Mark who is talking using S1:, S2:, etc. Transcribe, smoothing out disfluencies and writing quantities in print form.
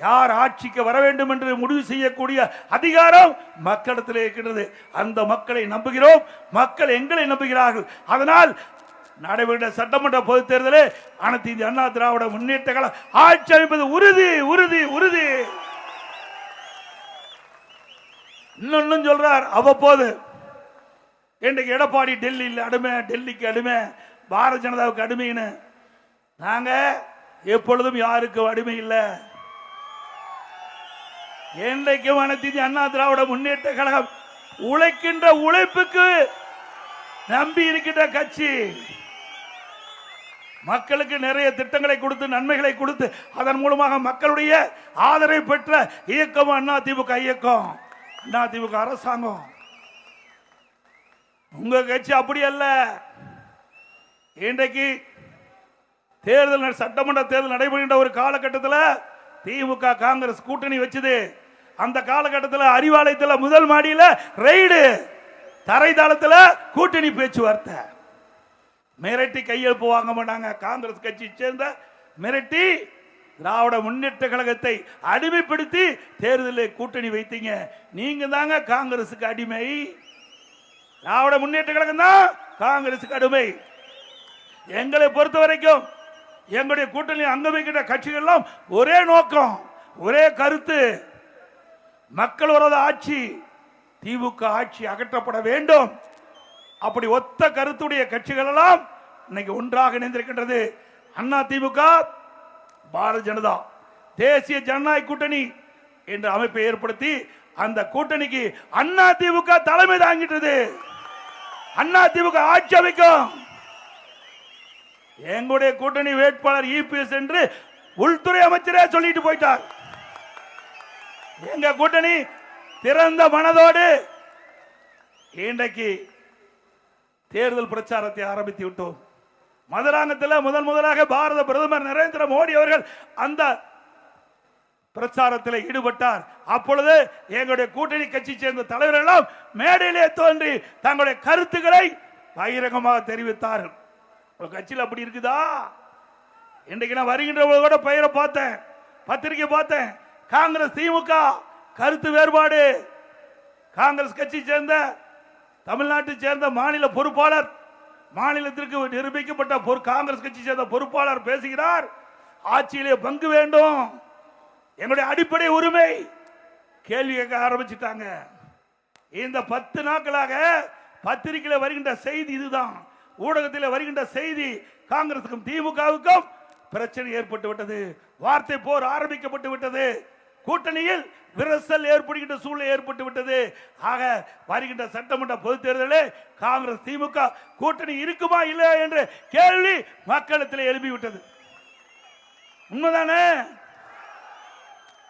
S1: யார் ஆட்சிக்கு வர வேண்டும் என்று முடிவு செய்யக்கூடிய அதிகாரம் மக்களிடத்தில் இருக்கின்றது. அந்த மக்களை நம்புகிறோம், மக்கள் எங்களை நம்புகிறார்கள். அதனால் நடைபெற்ற சட்டமன்ற பொதுத் தேர்தலில் அனைத்து இந்திய அண்ணா திராவிட முன்னேற்ற கழகம் ஆட்சி அமைப்பது உறுதி உறுதி உறுதி. இன்னொன்னு சொல்றார் அவ்வப்போது, இன்றைக்கு எடப்பாடி டெல்லியில் அடிமை, டெல்லிக்கு அடிமை, பாரதிய ஜனதாவுக்கு அடிமைன்னு. நாங்க எப்பொழுதும் யாருக்கும் அடிமை இல்லை. என்றைக்கும் அனைத்து இந்திய அண்ணா திராவிட முன்னேற்ற கழகம் உழைக்கின்ற உழைப்புக்கு நம்பி இருக்கின்ற கட்சி. மக்களுக்கு நிறைய திட்டங்களை கொடுத்து நன்மைகளை கொடுத்து அதன் மூலமாக மக்களுடைய ஆதரவை பெற்ற இயக்கம் அதிமுக இயக்கம், அதிமுக அரசாங்கம். உங்க கட்சி அப்படி அல்ல. இன்றைக்கு தேர்தல், சட்டமன்ற தேர்தல் நடைபெறுகின்ற ஒரு காலகட்டத்தில் திமுக காங்கிரஸ் கூட்டணி வச்சது. அந்த காலகட்டத்தில் அறிவாலயத்தில் முதல் மாடியில் ரெய்டு, தரைதளத்தில் கூட்டணி பேச்சுவார்த்தை. மிரட்டி கையெழுப்பு வாங்க மாட்டாங்க. காங்கிரஸ் கட்சி சேர்ந்த மிரட்டி திராவிட முன்னேற்ற கழகத்தை அடிமைப்படுத்தி தேர்தலில் கூட்டணி வைத்தீங்க. நீங்க தாங்க காங்கிரசுக்கு அடிமை. திராவிட முன்னேற்ற கழகம் தான் காங்கிரசுக்கு அடிமை. எங்களை பொறுத்த வரைக்கும் எங்களுடைய கூட்டணி அங்கம் வைக்கின்ற கட்சிகள் எல்லாம் ஒரே நோக்கம், ஒரே கருத்து, மக்கள் விரோத ஆட்சி, திமுக ஆட்சி அகற்றப்பட வேண்டும். அப்படி ஒத்த கருத்துடைய கட்சிகள் எல்லாம் இன்னைக்கு ஒன்றாக இணைந்திருக்கின்றது. அண்ணா திமுக, பாரதிய ஜனதா, தேசிய ஜனநாயக கூட்டணி என்ற அமைப்பை ஏற்படுத்தி அந்த கூட்டணிக்கு அண்ணா திமுக தலைமை தாங்கிட்டது. அண்ணா திமுக ஆட்சி அமைக்கும். எங்களுடைய கூட்டணி வேட்பாளர் இபிஎஸ் என்று உள்துறை அமைச்சரே சொல்லிட்டு போயிட்டார். எங்க கூட்டணி திறந்த மனதோடு இன்றைக்கு தேர்தல் பிரச்சாரத்தை ஆரம்பித்து விட்டோம். மதுராங்கத்தில் முதலாக பாரத பிரதமர் நரேந்திர மோடி அவர்கள் அந்த பிரச்சாரத்தில் ஈடுபட்டார். அப்பொழுது எங்களுடைய கூட்டணி கட்சி சேர்ந்த தலைவர்கள் எல்லாம் மேடையிலே தோன்றி தங்களுடைய கருத்துக்களை பகிரங்கமாக தெரிவித்தார்கள். கட்சியில் அப்படி இருக்குதா? இன்றைக்கு நான் வருகின்ற கூட பெயரை பார்த்தேன், பத்திரிகை பார்த்தேன். காங்கிரஸ் திமுக கருத்து வேறுபாடு. காங்கிரஸ் கட்சி சேர்ந்த தமிழ்நாட்டை சேர்ந்த மாநில பொறுப்பாளர், மாநிலத்திற்கு நிரூபிக்கப்பட்ட காங்கிரஸ் கட்சி சேர்ந்த பொறுப்பாளர் பேசுகிறார், ஆட்சியிலே பங்கு வேண்டும், எங்களுடைய அடிப்படை உரிமை. கேள்வி கேட்க ஆரம்பிச்சுட்டாங்க. இந்த 10 நாட்களாக பத்திரிகையில் வருகின்ற செய்தி இதுதான். ஊடகத்தில் வருகின்ற செய்தி, காங்கிரசுக்கும் திமுகவுக்கும் பிரச்சனை ஏற்பட்டு விட்டது, வார்த்தை போர் ஆரம்பிக்கப்பட்டு விட்டது, கூட்டணியில் விரசல் ஏற்படுகின்ற சூழ்நிலை ஏற்பட்டு விட்டது. ஆக வருகின்ற சட்டமன்ற பொதுத் தேர்தலில் காங்கிரஸ் திமுக கூட்டணி இருக்குமா இல்லையா என்ற கேள்வி மக்களிடத்தில் எழுப்பிவிட்டது. உண்மைதானே?